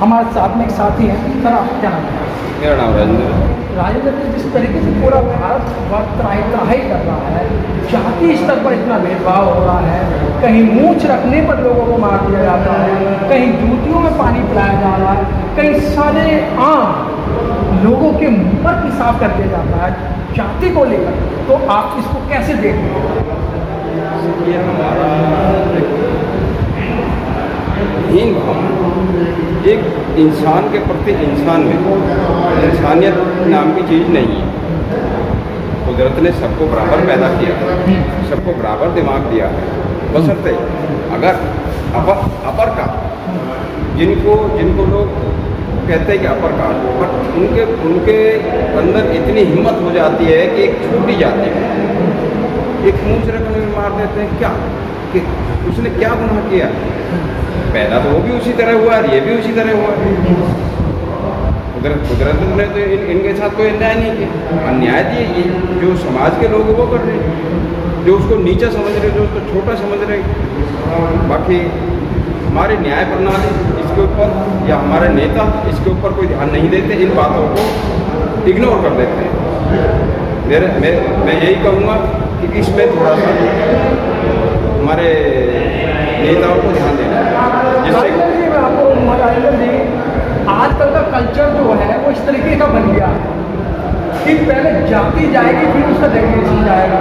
हमारे साथ में एक साथी हैं। सर आप क्या नाम है? मेरा नाम राजेंद्र। राजेंद्र जी, जिस तरीके से पूरा भारत वर्ष त्राही कर रहा है, जाति स्तर पर इतना भेदभाव हो रहा है, कहीं मूंछ रखने पर लोगों को मार दिया जाता है, कहीं जूतियों में पानी पिलाया जा रहा है, कहीं सारे आम लोगों के मुंह पर पेशाब कर दिया जाता है जाति को लेकर, तो आप इसको कैसे देखते हैं? ये हमारा हीन भाव एक इंसान के प्रति इंसान में इंसानियत नाम की चीज़ नहीं है। कुदरत ने सबको बराबर पैदा किया है, सबको बराबर दिमाग दिया है, बशर्ते अगर अपर का जिनको लोग कहते हैं कि अपर कास्ट, बट उनके अंदर इतनी हिम्मत हो जाती है कि एक छोटी जाति है एक मूंछ रखने में मार देते हैं। क्या कि उसने क्या गुनाह किया? पैदा तो वो भी उसी तरह हुआ है, ये भी उसी तरह हुआ है। कुदरत ने तो इनके साथ कोई अन्याय नहीं किया। अन्याय दिए जो समाज के लोग वो कर रहे हैं, जो उसको नीचा समझ रहे, जो उसको छोटा समझ रहे। बाकी हमारे न्याय प्रणाली इसके ऊपर या हमारे नेता इसके ऊपर कोई ध्यान नहीं देते, इन बातों को इग्नोर कर देते हैं। मैं यही कहूँगा कि इसमें थोड़ा सा हमारे नेताओं को ध्यान देना है, जिससे मैं आपको आजकल का कल्चर जो है वो इस तरीके का बन गया है कि पहले जाति जाएगी फिर उसका डेफिनेशन जाएगा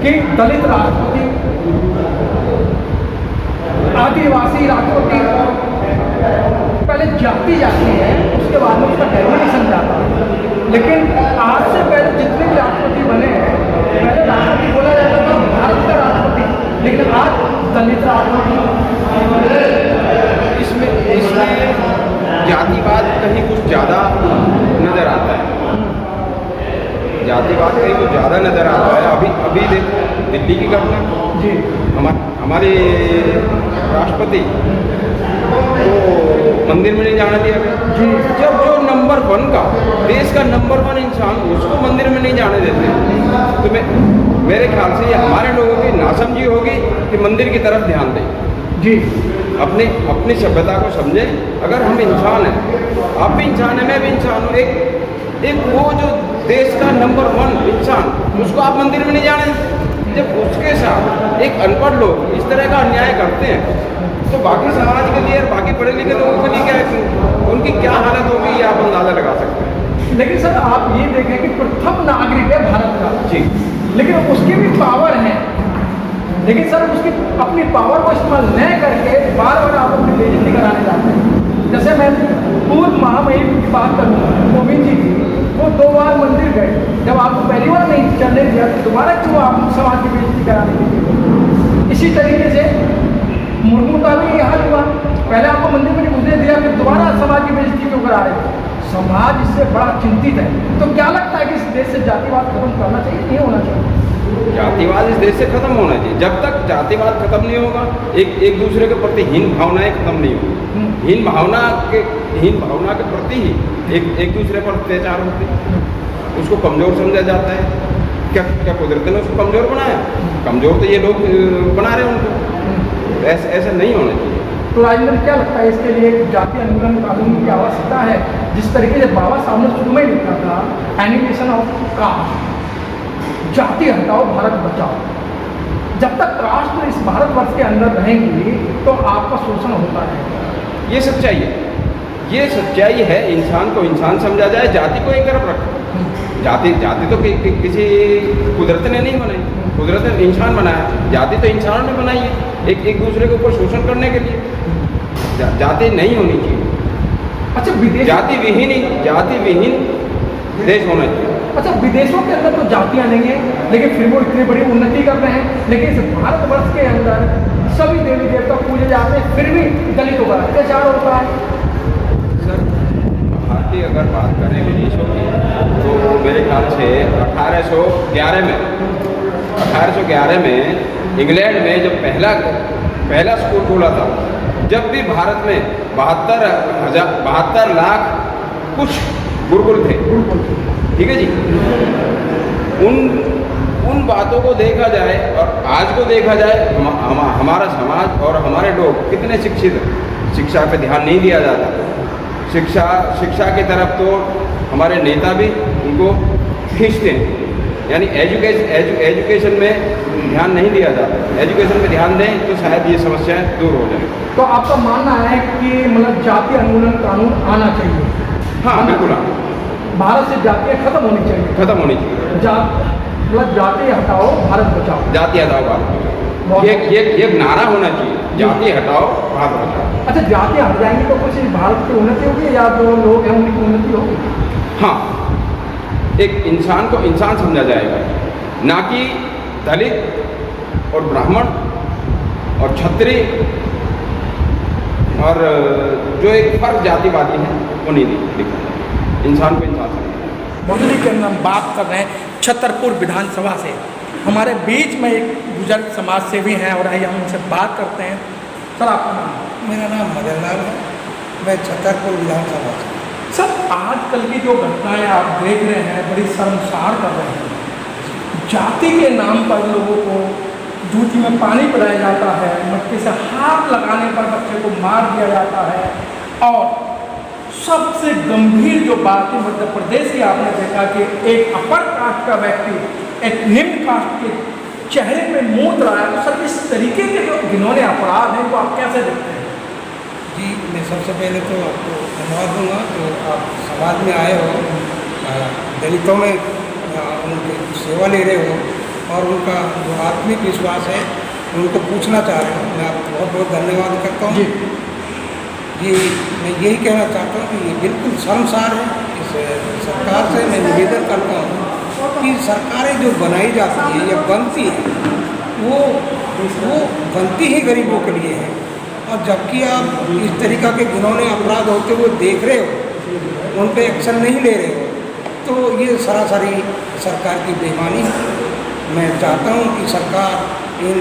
कि दलित राष्ट्रपति, आदिवासी राष्ट्रपति, पहले जाति जाती है उसके बाद में उसका डेफिनेशन जाता है। लेकिन आज से पहले जितने भी राष्ट्रपति बने हैं, पहले राष्ट्रपति बोला जाता था भारत का राष्ट्रपति, लेकिन आज दलित राष्ट्रपति। इसमें जातिवाद कहीं कुछ ज़्यादा नज़र आता है, जातिवाद कहीं कुछ ज़्यादा नज़र आता है। अभी देखो दिल्ली की घटना जी, हमारे राष्ट्रपति को मंदिर में नहीं जाने दिया गया जी। जब जो नंबर 1 का देश का नंबर 1 इंसान उसको मंदिर में नहीं जाने देते, तो मेरे ख्याल से ये हमारे लोगों की नासमझी होगी कि मंदिर की तरफ ध्यान दें जी। अपनी सभ्यता को समझें। अगर हम इंसान हैं, आप भी इंसान हैं, मैं भी इंसान हूँ, एक वो जो देश का नंबर 1 इंसान उसको आप मंदिर में नहीं जाने, जब उसके साथ एक अनपढ़ लोग इस तरह का अन्याय करते हैं तो बाकी समाज के लिए और बाकी पढ़े लिखे लोगों के लिए क्या उनकी क्या हालत होगी ये आप अंदाजा लगा सकते हैं। लेकिन सर आप ये देखें कि प्रथम नागरिक है भारत का जी, लेकिन उसकी भी पावर है, लेकिन सर उसकी अपनी पावर को इस्तेमाल न करके बार बार आप अपनी बेइज्जती कराने जाते हैं। जैसे मैं पूर्व महामहिम की बात करूँ, गोविंद जी की, वो 2 बार मंदिर गए, जब आपको पहली बार नहीं चलने दिया तो दोबारा क्यों आप समाज की बेइज्जती कराने लगे? इसी तरीके से मुर्मू का भी यही हाल हुआ, पहले आपको मंदिर में नहीं घुसने दिया, फिर दोबारा समाज की बेइज्जती क्यों करा रहे? समाज इससे बड़ा चिंतित है। तो क्या लगता है कि इस देश से जातिवाद खत्म करना चाहिए, नहीं होना चाहिए? जातिवाद इस देश से खत्म होना चाहिए। जब तक जातिवाद खत्म नहीं होगा, एक दूसरे के प्रति हीन भावनाएं खत्म नहीं होगी। हीन भावना के प्रति ही एक दूसरे पर अत्याचार होते हैं, उसको कमज़ोर समझा जाता है। क्या कुदरत ने उसको कमज़ोर बनाया? कमज़ोर तो ये लोग बना रहे हैं उनको। ऐसा नहीं होना चाहिए। तो राजेंद्र क्या लगता है इसके लिए जाति अनुकूलन कानून की आवश्यकता है? जिस तरीके से बाबा साहब ने शुरू में लिखा था, एनिमेशन ऑफ कास्ट, जाति हटाओ भारत बचाओ। जब तक कास्ट इस भारतवर्ष के अंदर रहेंगी तो आपका शोषण होता रहेगा। ये सच्चाई है। इंसान को इंसान समझा जाए, जाति को एक तरफ रखो। जाति तो किसी कुदरत ने नहीं बनाई, कुदरत ने इंसान बनाया, जाति तो इंसानों ने बनाई है एक दूसरे के ऊपर शोषण करने के लिए। जाति नहीं होनी चाहिए। अच्छा, विदेश जाति विहीन देश होना चाहिए। अच्छा, विदेशों के अंदर तो जातियाँ नहीं है, लेकिन फिर वो इतनी बड़ी उन्नति कर रहे हैं। लेकिन इस भारतवर्ष के अंदर सभी देवी देवता पूजे जाते हैं, फिर भी दलितों का अत्याचार होता है। सर, भारतीय अगर बात करें विदेशों की तो मेरे ख्याल से 1811 में इंग्लैंड में जब पहला स्कूल खोला था, जब भी भारत में 72 लाख कुछ गुरुकुल थे, ठीक है जी। उन बातों को देखा जाए और आज को देखा जाए, हमारा समाज और हमारे लोग कितने शिक्षित हैं। शिक्षा पे ध्यान नहीं दिया जाता। शिक्षा की तरफ तो हमारे नेता भी उनको खींचते हैं, यानी एजुकेशन में ध्यान नहीं दिया जाता। एजुकेशन में ध्यान दें तो शायद ये समस्याएं दूर हो जाए। तो आपका मानना है कि मतलब जातीय उन्मूलन कानून आना चाहिए? हाँ बिल्कुल, भारत से जातियाँ खत्म होनी चाहिए। खत्म होनी चाहिए। मतलब जाति हटाओ भारत बचाओ। जाति हटाओ भारत, ये नारा होना चाहिए, जाति हटाओ भारत बचाओ। अच्छा, जाति हट जाएंगी तो कुछ भारत की उन्नति होगी या जो लोग हैं उनकी उन्नति होगी? हाँ, एक इंसान को इंसान समझा जाएगा, ना कि दलित और ब्राह्मण और क्षत्रिय और जो एक फर्क जातिवादी है वो नहीं दिखा, इंसान को इंसान समझा। मंडली के अंदर हम बात कर रहे हैं छतरपुर विधानसभा से। हमारे बीच में एक बुजुर्ग समाज सेवी हैं और आइए हम उनसे बात करते हैं। सर आपका नाम? मेरा नाम मदन लाल है, मैं छतरपुर विधानसभा से। सर, आजकल की जो घटनाएं आप देख रहे हैं बड़ी शर्मसार कर रहे हैं। जाति के नाम पर लोगों को जूती में पानी पिलाया जाता है, मटके से हाथ लगाने पर बच्चे को मार दिया जाता है, और सबसे गंभीर जो बात है मध्य प्रदेश की, आपने देखा कि एक अपर कास्ट का व्यक्ति एक निम्न कास्ट के चेहरे में मूत रहा है। तो सर, इस तरीके के जो घिनौने अपराध हैं तो आप कैसे देखते हैं? जी, मैं सबसे पहले तो आपको धन्यवाद दूंगा तो आप समाज में आए हो, दलितों में उनकी सेवा ले रहे हो और उनका जो आत्मिक विश्वास है उनको पूछना चाह रहे हो। मैं आपको बहुत बहुत धन्यवाद करता हूँ। जी, मैं यही कहना चाहता हूँ कि ये बिल्कुल शर्मसार है। इस सरकार से मैं निवेदन करता हूँ कि सरकारें जो बनाई जाती है या बनती है वो बनती ही गरीबों के लिए है, और जबकि आप इस तरीक़ा के घिनौने अपराध होते हुए देख रहे हो, उन पर एक्शन नहीं ले रहे हो, तो ये सरासरी सरकार की बेईमानी है। मैं चाहता हूँ कि सरकार इन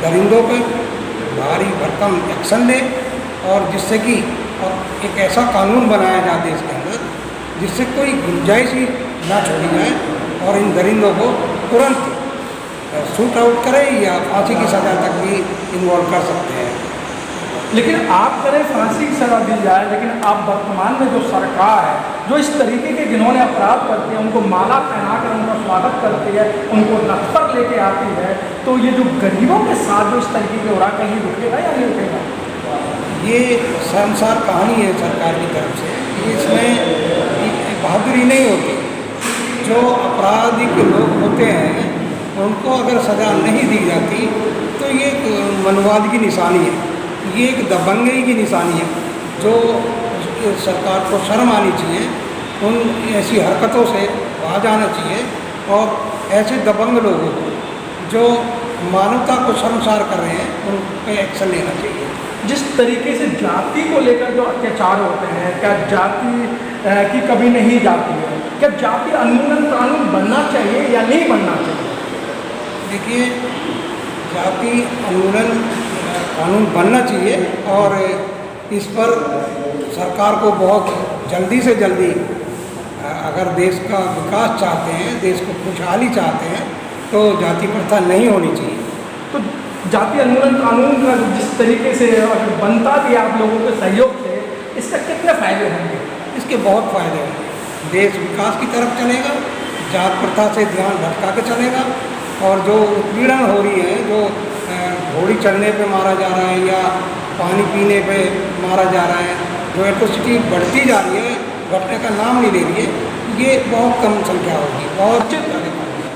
दरिंदों पर भारी भरकम एक्शन ले और जिससे कि एक ऐसा कानून बनाया जाए देश के अंदर जिससे कोई गुंजाइश ही ना छोड़ी जाए और इन दरिंदों को तुरंत शूट आउट करें या फांसी की सज़ा तक भी इन्वॉल्व कर सकते हैं। लेकिन आप करें फांसी की सज़ा दी जाए, लेकिन आप वर्तमान में जो सरकार है जो इस तरीके के घिनौने अपराध करती है, उनको माला पहनाकर उनका स्वागत करती है, उनको रथ पर लेके आती है, तो ये जो गरीबों के साथ जो इस तरीके के हो रहा, कहीं रुकेगा या नहीं रुकेगा? ये शर्मसार कहानी है सरकार की तरफ से। इसमें बहादुरी नहीं होती। जो अपराधिक लोग होते हैं उनको अगर सज़ा नहीं दी जाती तो ये एक मनवाद की निशानी है, ये एक दबंगई की निशानी है। जो सरकार को शर्म आनी चाहिए, उन ऐसी हरकतों से बाज आना चाहिए और ऐसे दबंग लोगों को जो मानवता को शर्मसार कर रहे हैं उन पर एक्शन लेना चाहिए। जिस तरीके से जाति को लेकर जो अत्याचार होते हैं, क्या जाति की कभी नहीं जाती है? क्या जाति उन्मूलन कानून बनना चाहिए या नहीं बनना चाहिए? देखिए, जाति उन्मूलन कानून बनना चाहिए और इस पर सरकार को बहुत जल्दी से जल्दी, अगर देश का विकास चाहते हैं, देश को खुशहाली चाहते हैं, तो जाति प्रथा नहीं होनी चाहिए। तो जाति उन्मूलन कानून का जिस तरीके से अगर बनता भी आप लोगों के सहयोग से, इसका कितने फायदे होंगे? इसके बहुत फायदे होंगे। देश विकास की तरफ चलेगा, जात प्रथा से ध्यान भटका के चलेगा, और जो उत्पीड़न हो रही है, जो घोड़ी चढ़ने पे मारा जा रहा है या पानी पीने पे मारा जा रहा है, जो एट्रोसिटी बढ़ती जा रही है, घटने का नाम नहीं ले रही है, ये बहुत कम संख्या होगी। बहुत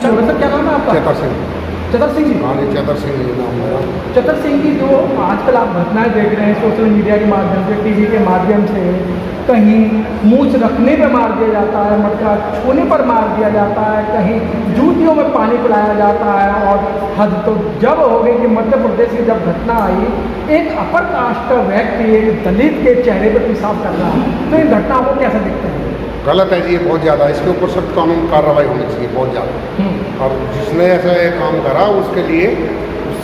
सर, क्या नाम है आपका? चतर सिंह। चतर सिंह जी? हाँ जी, चतर सिंह जी नाम मेरा। चतर सिंह जी, जो आजकल आप घटनाएं देख रहे हैं सोशल मीडिया के माध्यम से, टीवी के माध्यम से, कहीं मूछ रखने पे मार दिया जाता है, मटका छूने पर मार दिया जाता है, कहीं जूतियों में पानी पिलाया जाता है, और हद तो जब हो गई कि मध्य प्रदेश की जब घटना आई, एक अपर कास्ट का व्यक्ति एक दलित के चेहरे पर पेशाब कर रहा है, तो इन घटनाओं को कैसे देखते हैं? गलत है जी, ये बहुत ज़्यादा। इसके ऊपर सख्त कानून कार्रवाई होनी चाहिए, बहुत ज़्यादा। और जिसने ऐसा एक काम करा उसके लिए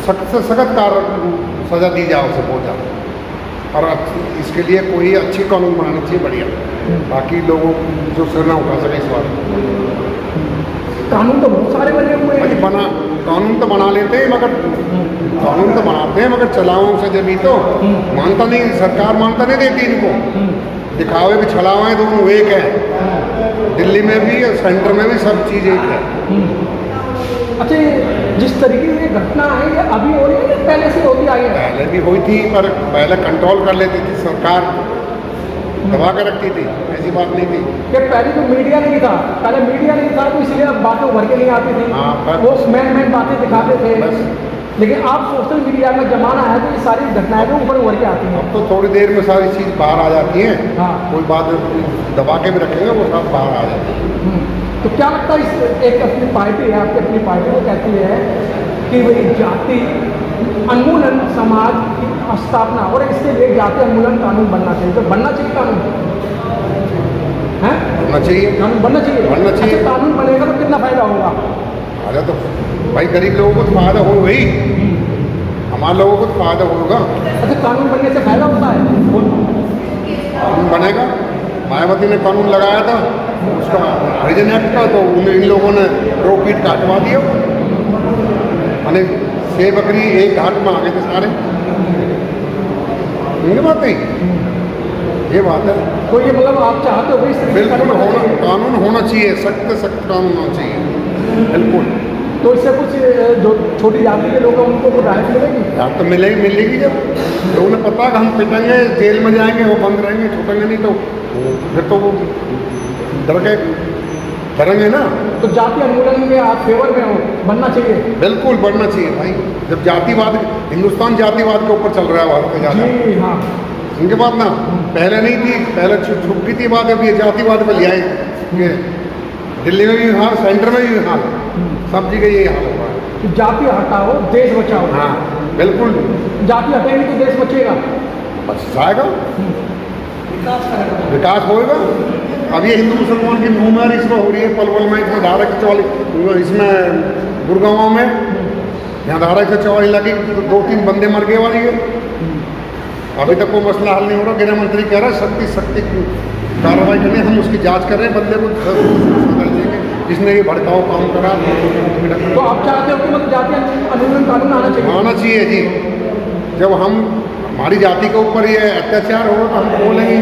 सख्त से सख्त सज़ा दी जाए उसे, बहुत ज़्यादा। और इसके लिए कोई अच्छी कानून बनाना चाहिए, बढ़िया, ताकि लोगों जो सिर ना उठा सके इस बात। कानून तो बहुत सारे बने हुए भाई हैं। बना कानून तो बना लेते हैं मगर कानून तो बनाते हैं मगर चलाओ से जब ही तो मानता नहीं, सरकार मानता नहीं देती इनको। दिखावे भी छलावे दोनों एक है, दिल्ली में भी और सेंटर में भी सब चीज़ एक है। अच्छा, ये जिस तरीके से घटना है ये अभी हो रही है या पहले से होती आई है? पहले भी हुई थी पर पहले कंट्रोल कर लेती थी सरकार, दबा कर रखती थी, ऐसी बात नहीं थी। कि पहले तो मीडिया नहीं था, पहले मीडिया नहीं था तो इसलिए अब बातें उभर के नहीं आती थी। हाँ, बस। वो मैन बातें दिखाते थे। बस। लेकिन अब सोशल मीडिया का जमाना है तो ये सारी घटनाएं तो ऊपर उभर के आती हैं। अब तो थोड़ी देर में सारी चीज़ बाहर आ जाती हैं। हाँ। कोई बात दबा के भी रखेंगे वो सब बाहर आ जाती है। तो क्या लगता है इस एक अपनी पार्टी है, आपकी अपनी पार्टी वो कहती है कि भाई जाति उन्मूलन समाज की स्थापना और इसके लिए जाति उन्मूलन कानून बनना चाहिए। तो बनना चाहिए कानून है, बनना चाहिए, कानून बनना चाहिए। बनना चाहिए। अच्छा, कानून बनेगा तो कितना फायदा होगा? अरे तो भाई गरीब लोगों को तो फायदा हो गई, हमारे लोगों को तो फायदा होगा। अच्छा, कानून बनने से फायदा होता है? कानून बनेगा, मायावती ने कानून लगाया था उसका हरिजन एक्ट का, तो उन्हें इन लोगों ने रोक पीट काटवा दिया। मैंने 6 बकरी एक घाट में आ गए थे सारे। ये बात नहीं, ये बात है। तो ये मतलब आप चाहते हो कि इस तरीके से बिल्कुल कानून होना, बनना चाहिए? कानून होना चाहिए, सख्त से सख्त कानून होना चाहिए, बिल्कुल। तो इससे कुछ जो छोटी जाति के लोग हैं उनको कुछ राहत मिलेगी? यार तो मिलेगी जब लोगों ने पता कि हम पिटेंगे, जेल में जाएंगे, वो बंद रहेंगे, छूटेंगे नहीं तो फिर तो वो डर के करेंगे ना। तो जाति उन्मूलन में आप फेवर में हो, बनना चाहिए? बिल्कुल बढ़ना चाहिए भाई। जब जातिवाद, हिंदुस्तान जातिवाद के ऊपर चल रहा है भारत का ज़्यादा, जी हाँ। इनके बात ना पहले नहीं थी, पहले छुप गई थी बात, अब ये जातिवाद पे ले आए कि दिल्ली में भी हाल, सेंटर में भी हाल, सब जगह यही हाल हो रहा है। कि जाति हटाओ देश बचाओ। हाँ बिल्कुल, जाति हटेगी तो देश बचेगा, बच जाएगा, विकास करेगा। विकास होएगा। अब ये हिंदू मुसलमान की मुहमार इसमें हो रही है, पलवल में इसमें धारा की चौड़ी, इसमें गुड़गांव में यहाँ धारा 144 लगी, 2-3 बंदे मर गए वाली है। अभी तक कोई मसला हल नहीं हो रहा। गृह मंत्री कह रहा है सख्ती कार्रवाई करनी, हम उसकी जांच कर रहे हैं, बंदे को सजा देंगे जिसने ये भड़काऊ काम करा। तो आप चाहते हो कि मतलब जाति उन्मूलन कानून आना चाहिए? आना चाहिए जी। जब हम हमारी जाति के ऊपर ये अत्याचार हो तो हम बोलेंगे